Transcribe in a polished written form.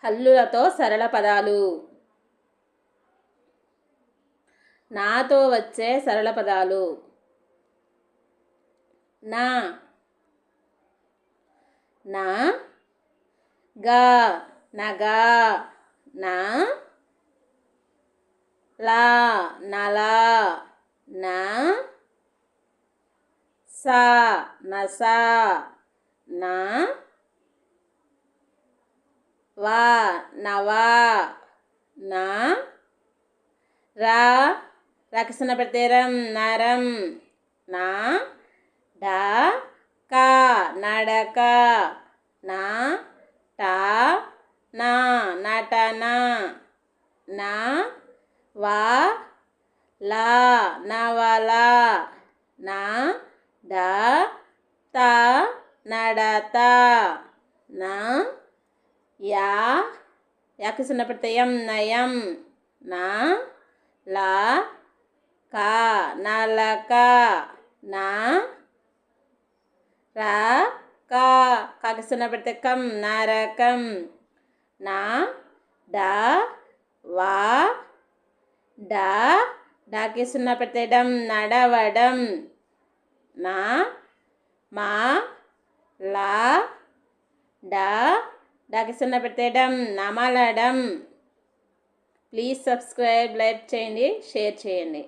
హల్లులతో సరళ పదాలు. నాతో వచ్చే సరళ పదాలు. నా నా గా నగా నా లా నలా నా సా నసా నా వా నవా నా రా రక్షణ ప్రత్యయం నరం నా డా కా నడక నా టా నా నటన నా వా లా నవల నా డా తా నడత నా యా యాకృష్ణ ప్రత్యయం నయం నా లా కా నలక నా రా కా కాకృష్ణ ప్రత్యయం నరకం నా డా వా డా డాకృష్ణ ప్రత్యయం నడవడం నా మా లా డా డాకృష్ణ ప్రత్యయం నమలడం. ప్లీజ్ సబ్స్క్రైబ్, లైక్ చేయండి, షేర్ చేయండి.